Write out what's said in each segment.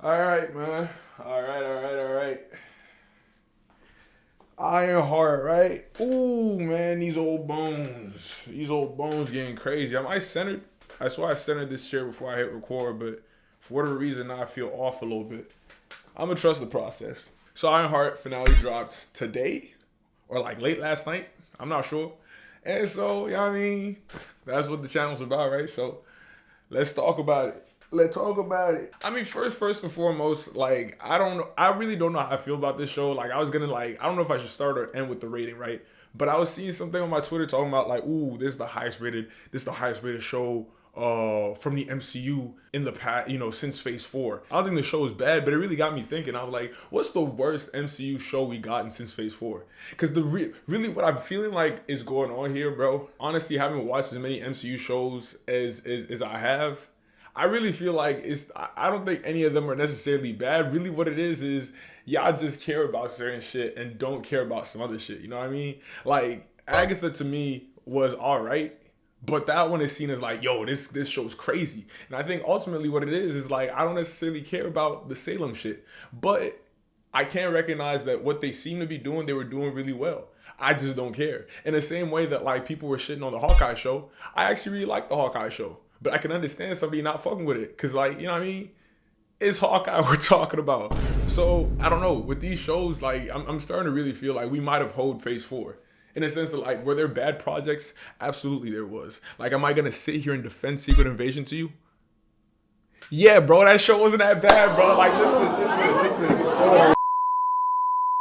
All right, man. All right. Ironheart, right? Ooh, man, these old bones. These old bones getting crazy. Am I centered? I swear I centered this chair before I hit record, but for whatever reason, now I feel off a little bit. I'm gonna trust the process. So Ironheart finale dropped today, or like late last night. I'm not sure. And so, you know what I mean? That's what the channel's about, right? So let's talk about it. Let's talk about it. I mean, first and foremost, like I really don't know how I feel about this show. Like, I was gonna like, I don't know if I should start or end with the rating, right? But I was seeing something on my Twitter talking about like, ooh, this is the highest rated show from the MCU in the past, since Phase 4. I don't think the show is bad, but it really got me thinking. I was like, what's the worst MCU show we gotten since Phase 4? Because really what I'm feeling like is going on here, bro. Honestly, haven't watched as many MCU shows as I have. I really feel like I don't think any of them are necessarily bad. Really what it is y'all just care about certain shit and don't care about some other shit. You know what I mean? Like Agatha to me was all right, but that one is seen as like, yo, this show's crazy. And I think ultimately what it is like, I don't necessarily care about the Salem shit, but I can't recognize that what they seem to be doing, they were doing really well. I just don't care. In the same way that like people were shitting on the Hawkeye show, I actually really like the Hawkeye show. But I can understand somebody not fucking with it. Cause like, you know what I mean? It's Hawkeye we're talking about. So I don't know. With these shows, like I'm starting to really feel like we might have hold Phase 4. In the sense that like, were there bad projects? Absolutely there was. Like, am I gonna sit here and defend Secret Invasion to you? Yeah, bro, that show wasn't that bad, bro. Like, listen.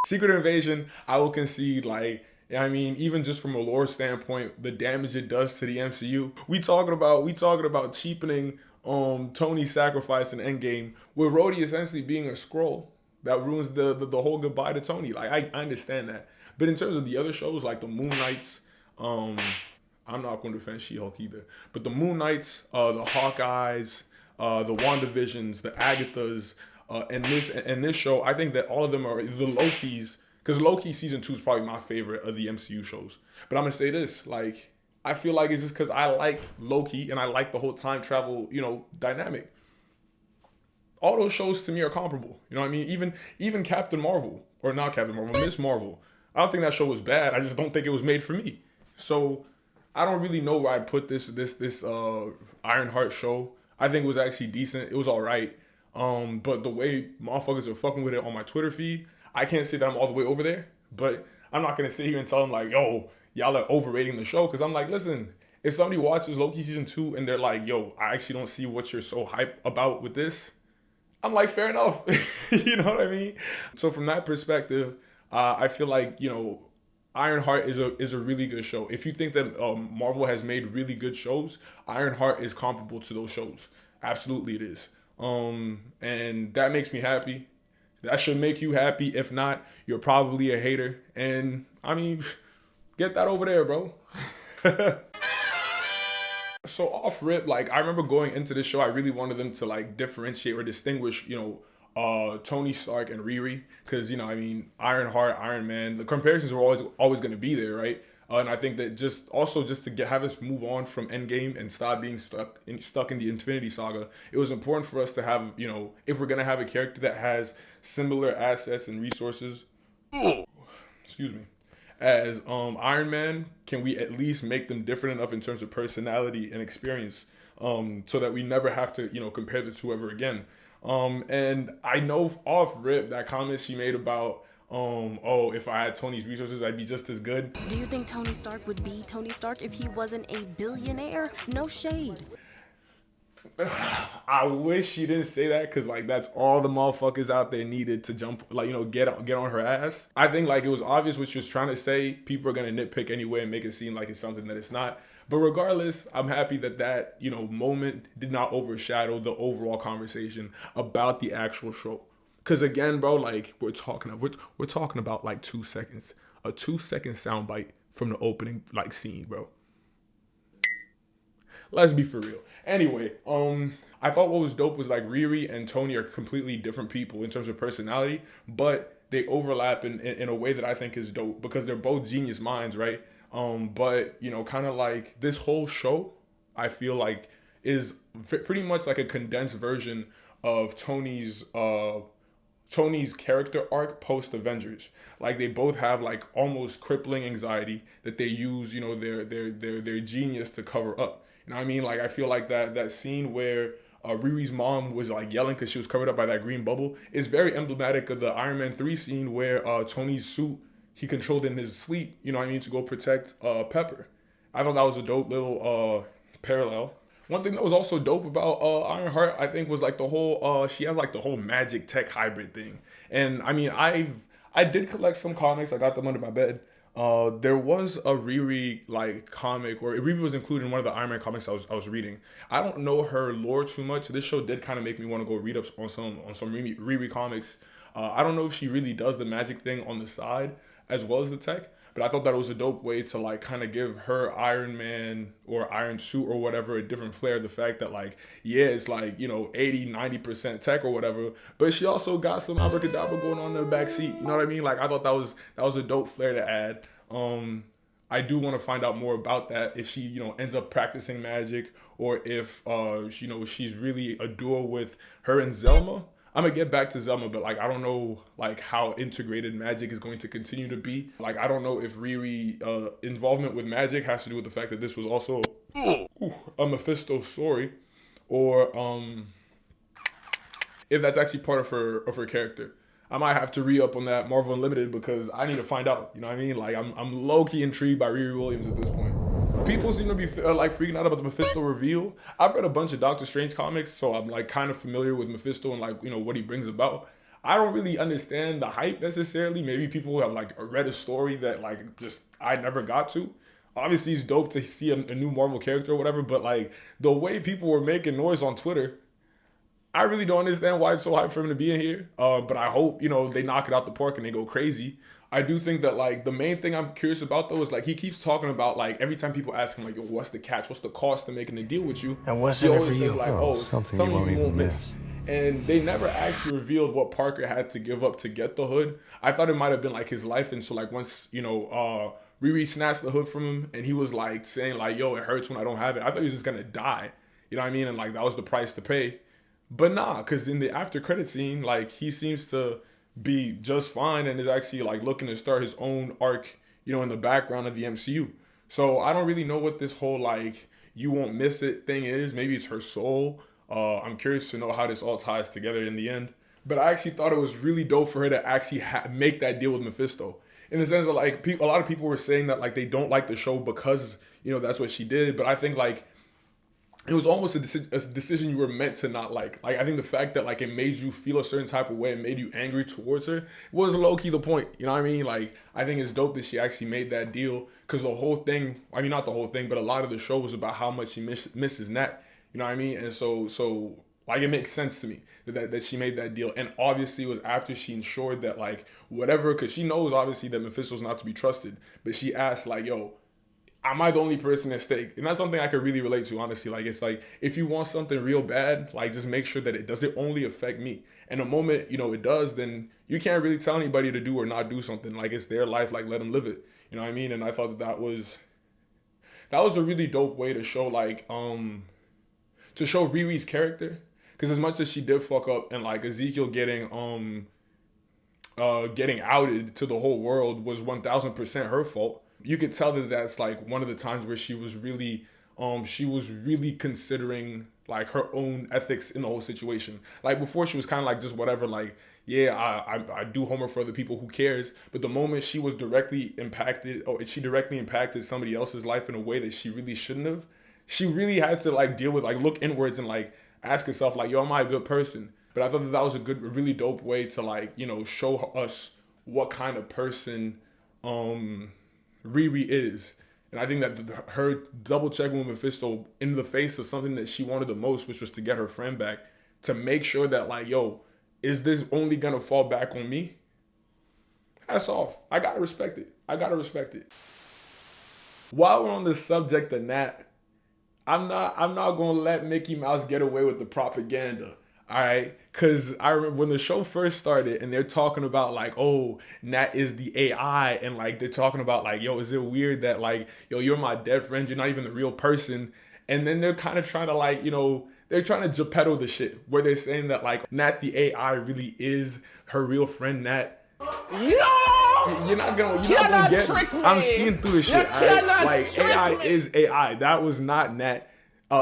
Secret Invasion, I will concede, like, I mean, even just from a lore standpoint, the damage it does to the MCU. We talking about cheapening Tony's sacrifice in Endgame, with Rhodey essentially being a scroll that ruins the whole goodbye to Tony. Like, I understand that. But in terms of the other shows, like the Moon Knights, um, I'm not going to defend She-Hulk either. But the Moon Knights, the Hawkeyes, the WandaVisions, the Agathas, and this show, I think that all of them are the Lokis. Because Loki season 2 is probably my favorite of the MCU shows. But I'm gonna say this, like, I feel like it's just because I like Loki and I like the whole time travel, dynamic. All those shows to me are comparable. You know what I mean? Even Captain Marvel, or not Captain Marvel, Miss Marvel. I don't think that show was bad. I just don't think it was made for me. So I don't really know where I'd put this Ironheart show. I think it was actually decent. It was all right. But the way motherfuckers are fucking with it on my Twitter feed, I can't say that I'm all the way over there. But I'm not gonna sit here and tell them like, yo, y'all are overrating the show. Because I'm like, listen, if somebody watches Loki season 2 and they're like, yo, I actually don't see what you're so hype about with this, I'm like, fair enough. You know what I mean? So from that perspective, I feel like, Ironheart is a really good show. If you think that Marvel has made really good shows, Ironheart is comparable to those shows. Absolutely, it is. And that makes me happy. That should make you happy. If not, you're probably a hater. And I mean, get that over there, bro. So off rip, like I remember going into this show, I really wanted them to like differentiate or distinguish, Tony Stark and Riri, because I mean, Ironheart, Iron Man, the comparisons were always going to be there, right? And I think that just to have us move on from Endgame and stop being stuck in the Infinity Saga, it was important for us to have, if we're gonna have a character that has similar assets and resources, excuse me, as Iron Man, can we at least make them different enough in terms of personality and experience, so that we never have to, compare the two ever again. And I know off rip that comment she made about, oh, if I had Tony's resources, I'd be just as good. Do you think Tony Stark would be Tony Stark if he wasn't a billionaire? No shade. I wish she didn't say that, because like that's all the motherfuckers out there needed to jump, like, get on her ass. I think like it was obvious what she was trying to say. People are gonna nitpick anyway and make it seem like it's something that it's not. But regardless, I'm happy that moment did not overshadow the overall conversation about the actual show. Cause again, bro, like we're talking about like 2 seconds, a 2 second soundbite from the opening like scene, bro. Let's be for real. Anyway, I thought what was dope was like Riri and Tony are completely different people in terms of personality, but they overlap in a way that I think is dope because they're both genius minds, right? But kind of like this whole show, I feel like is pretty much like a condensed version of Tony's character arc post Avengers. Like they both have like almost crippling anxiety that they use, you know, their genius to cover up. You know what I mean? Like I feel like that scene where Riri's mom was like yelling because she was covered up by that green bubble is very emblematic of the Iron Man 3 scene where Tony's suit he controlled in his sleep, you know what I mean, to go protect Pepper. I thought that was a dope little parallel. One thing that was also dope about Ironheart, I think, was like the whole she has like the whole magic tech hybrid thing. And I mean, I did collect some comics. I got them under my bed. There was a Riri like comic, or Riri was included in one of the Iron Man comics I was reading. I don't know her lore too much. This show did kind of make me want to go read up on some Riri comics. I don't know if she really does the magic thing on the side as well as the tech, but I thought that it was a dope way to like kind of give her Iron Man or Iron Suit or whatever a different flair. The fact that like, yeah, it's like, you know, 80-90% tech or whatever, but she also got some abracadabra going on in the back seat. You know what I mean? Like I thought that was a dope flair to add. I do want to find out more about that, if she, you know, ends up practicing magic, or if you know, she's really a duo with her and Zelma. I'm gonna get back to Zelma, but like I don't know like how integrated magic is going to continue to be. Like I don't know if Riri involvement with magic has to do with the fact that this was also a Mephisto story, or if that's actually part of her character. I might have to re-up on that Marvel Unlimited because I need to find out. You know what I mean? Like I'm low-key intrigued by Riri Williams at this point. People seem to be like freaking out about the Mephisto reveal. I've read a bunch of Doctor Strange comics, so I'm like kind of familiar with Mephisto and like, you know, what he brings about. I don't really understand the hype necessarily. Maybe people have like read a story that like just I never got to. Obviously, it's dope to see a new Marvel character or whatever, but like the way people were making noise on Twitter, I really don't understand why it's so hyped for him to be in here. But I hope, you know, they knock it out the park and they go crazy. I do think that like the main thing I'm curious about though is like he keeps talking about like every time people ask him like, yo, what's the catch? What's the cost of making a deal with you? And what's he in it always for says you? like, Oh, something you won't miss. And they never actually revealed what Parker had to give up to get the hood. I thought it might have been like his life. And so like once, you know, Riri snatched the hood from him and he was like saying like, yo, it hurts when I don't have it. I thought he was just gonna die. You know what I mean? And like that was the price to pay. But nah, because in the after credit scene, like he seems to be just fine and is actually like looking to start his own arc, you know, in the background of the MCU. So I don't really know what this whole like you won't miss it thing is. Maybe it's her soul. I'm curious to know how this all ties together in the end. But I actually thought it was really dope for her to actually make that deal with Mephisto. In the sense that like a lot of people were saying that like they don't like the show because, you know, that's what she did. But I think like it was almost a decision you were meant to not like. Like I think the fact that like it made you feel a certain type of way and made you angry towards her was low key the point. You know what I mean? Like I think it's dope that she actually made that deal, because the whole thing, I mean not the whole thing, but a lot of the show was about how much she misses Nat. You know what I mean? And so like it makes sense to me that she made that deal. And obviously it was after she ensured that like whatever, because she knows obviously that Mephisto's not to be trusted, but she asked like, yo, am I the only person at stake? And that's something I could really relate to, honestly. Like, it's like, if you want something real bad, like, just make sure that it doesn't only affect me. And the moment, you know, it does, then you can't really tell anybody to do or not do something. Like, it's their life, like, let them live it. You know what I mean? And I thought that was a really dope way to show, like, to show Riri's character. Because as much as she did fuck up and, like, Ezekiel getting outed to the whole world was 1000% her fault, you could tell that that's like one of the times where she was really considering like her own ethics in the whole situation. Like before she was kind of like just whatever, like, yeah, I do homework for other people, who cares? But the moment she was directly impacted, or she directly impacted somebody else's life in a way that she really shouldn't have, she really had to like deal with, like, look inwards and like ask herself like, yo, am I a good person? But I thought that was a really dope way to like, you know, show us what kind of person Riri is. And I think that her double checking with Mephisto in the face of something that she wanted the most, which was to get her friend back, to make sure that like, yo, is this only gonna fall back on me? Hats off. I gotta respect it. While we're on the subject of Nat, I'm not gonna let Mickey Mouse get away with the propaganda. All right, because I remember when the show first started and they're talking about like, oh, Nat is the AI, and like they're talking about like, yo, is it weird that like, yo, you're my dead friend, you're not even the real person? And then they're kind of trying to like, you know, they're trying to Geppetto the shit where they're saying that like Nat the AI really is her real friend Nat. You're not gonna get trick me. I'm seeing through the shit. Like AI is AI. That was not Nat.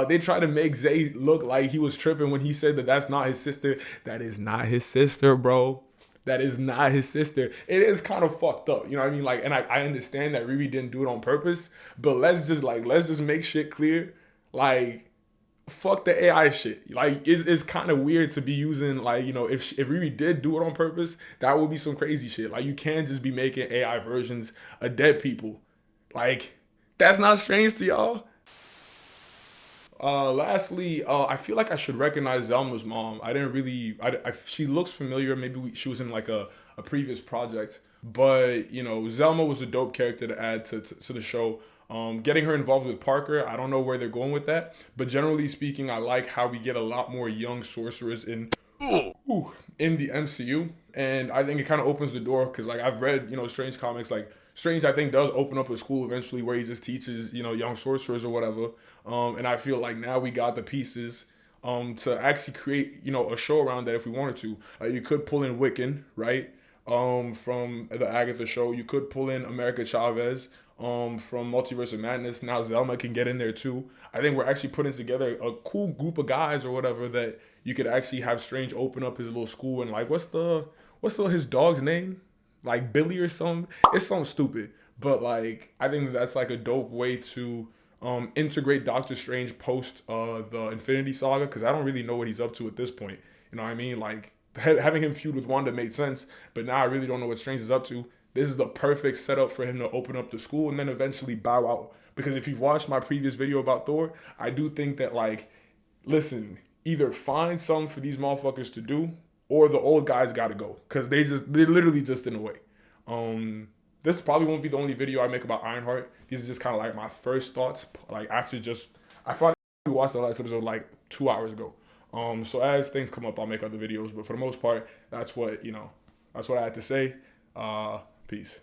They tried to make Zay look like he was tripping when he said that that's not his sister. That is not his sister, bro. That is not his sister. It is kind of fucked up, you know what I mean? Like, and I understand that Riri didn't do it on purpose, but let's just make shit clear. Like, fuck the AI shit. Like, it's kind of weird to be using, like, you know, if Riri did do it on purpose, that would be some crazy shit. Like, you can't just be making AI versions of dead people. Like, that's not strange to y'all. Lastly, I feel like I should recognize Zelma's mom. I didn't really, she looks familiar. Maybe she was in like a previous project, but you know, Zelma was a dope character to add to the show. Getting her involved with Parker, I don't know where they're going with that, but generally speaking, I like how we get a lot more young sorcerers in the MCU, and I think it kind of opens the door because like I've read, you know, Strange comics. Like Strange, I think does open up a school eventually where he just teaches, you know, young sorcerers or whatever. And I feel like now we got the pieces to actually create, you know, a show around that if we wanted to. You could pull in Wiccan, right? From the Agatha show. You could pull in America Chavez from Multiverse of Madness. Now Zelma can get in there too. I think we're actually putting together a cool group of guys or whatever that you could actually have Strange open up his little school and like what's his dog's name? Like Billy or something. It's something stupid. But like I think that's like a dope way to integrate Doctor Strange post the Infinity Saga, because I don't really know what he's up to at this point. You know what I mean? Like having him feud with Wanda made sense, but now I really don't know what Strange is up to. This is the perfect setup for him to open up the school and then eventually bow out. Because if you've watched my previous video about Thor, I do think that like, listen, either find something for these motherfuckers to do, or the old guys gotta go, because they're literally just in the way. This probably won't be the only video I make about Ironheart. These are just kind of like my first thoughts. Like after I finally watched the last episode like 2 hours ago. So as things come up, I'll make other videos. But for the most part, that's what I had to say. Peace.